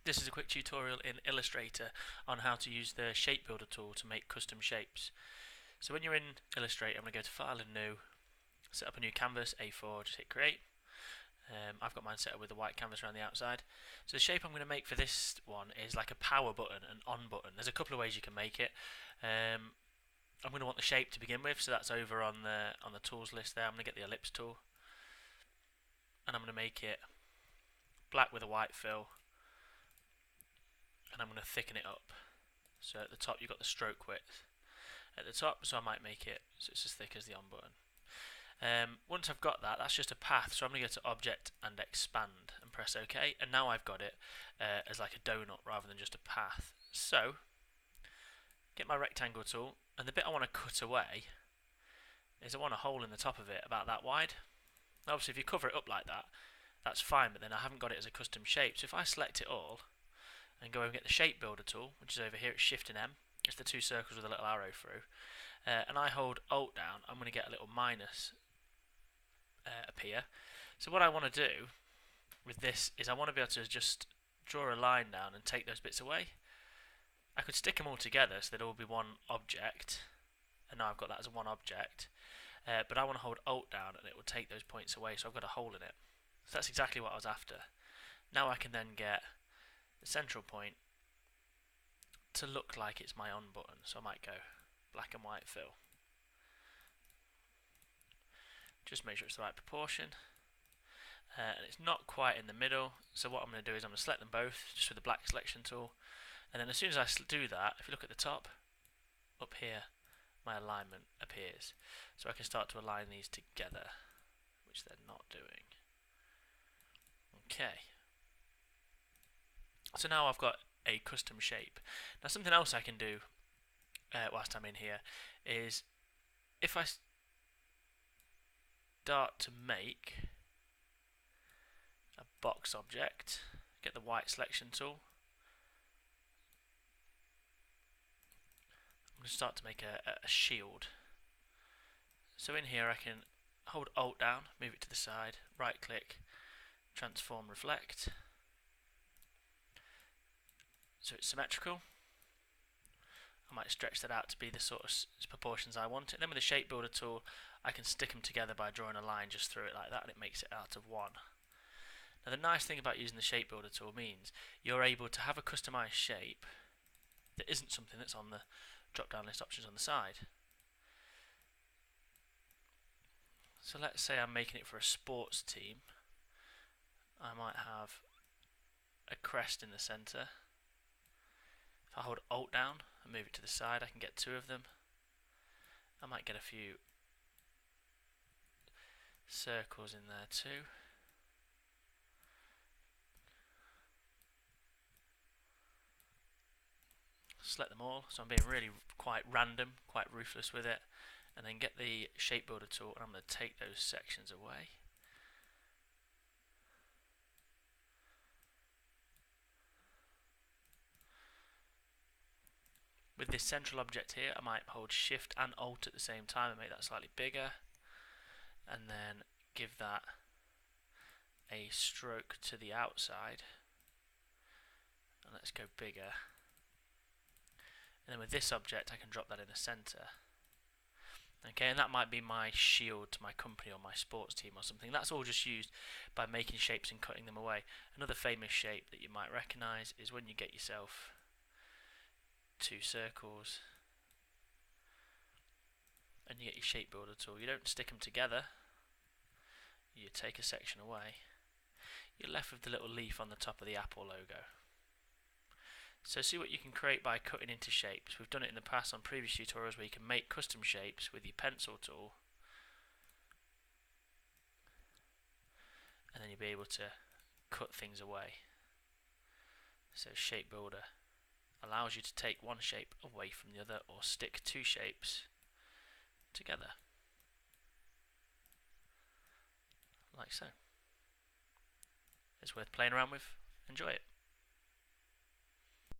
This is a quick tutorial in Illustrator on how to use the Shape Builder tool to make custom shapes. So when you're in Illustrator, I'm going to go to File and New, set up a new canvas, A4, just hit Create. I've got mine set up with the white canvas around the outside. So the shape I'm going to make for this one is like a power button, an on button. There's a couple of ways you can make it. I'm going to want the shape to begin with, so that's over on the tools list there. I'm going to get the Ellipse Tool, and I'm going to make it black with a white fill. And I'm going to thicken it up. So at the top you've got the stroke width at the top, so I might make it so it's as thick as the on button. Once I've got that, that's just a path, so I'm going to go to Object and Expand and press OK, and now I've got it as like a donut rather than just a path. So get my rectangle tool, and the bit I want to cut away is I want a hole in the top of it about that wide. Obviously if you cover it up like that, that's fine, but then I haven't got it as a custom shape. So if I select it all and go and get the Shape Builder tool, which is over here, it's Shift and M, it's the two circles with a little arrow through, and I hold Alt down, I'm going to get a little minus appear. So what I want to do with this is I want to be able to just draw a line down and take those bits away. I could stick them all together so they'd all be one object, and now I've got that as one object, but I want to hold Alt down and it will take those points away, so I've got a hole in it. So that's exactly what I was after. Now I can then get the central point to look like it's my on button, so I might go black and white fill. Just make sure it's the right proportion, and it's not quite in the middle, so what I'm going to do is I'm going to select them both just with the black selection tool, and then as soon as I do that, if you look at the top, up here my alignment appears, so I can start to align these together, which they're not doing. Okay. So now I've got a custom shape. Now something else I can do whilst I'm in here is if I start to make a box object, get the white selection tool, I'm going to start to make a shield. So in here I can hold Alt down, move it to the side, right click, transform reflect. So it's symmetrical. I might stretch that out to be the sort of proportions I want it. And then with the Shape Builder tool, I can stick them together by drawing a line just through it like that, and it makes it out of one. Now the nice thing about using the Shape Builder tool means you're able to have a customized shape that isn't something that's on the drop-down list options on the side. So let's say I'm making it for a sports team. I might have a crest in the center. If I hold Alt down and move it to the side, I can get two of them. I might get a few circles in there too. Select them all, so I'm being really quite random, quite ruthless with it, and then get the Shape Builder tool and I'm going to take those sections away. With this central object here, I might hold Shift and Alt at the same time and make that slightly bigger, and then give that a stroke to the outside, and let's go bigger. And then with this object I can drop that in the center. Okay, and that might be my shield to my company or my sports team or something. That's all just used by making shapes and cutting them away. Another famous shape that you might recognize is when you get yourself two circles and you get your Shape Builder tool. You don't stick them together, you take a section away, you're left with the little leaf on the top of the Apple logo. So see what you can create by cutting into shapes. We've done it in the past on previous tutorials where you can make custom shapes with your pencil tool, and then you'll be able to cut things away. So Shape Builder allows you to take one shape away from the other or stick two shapes together, like so. It's worth playing around with. Enjoy it.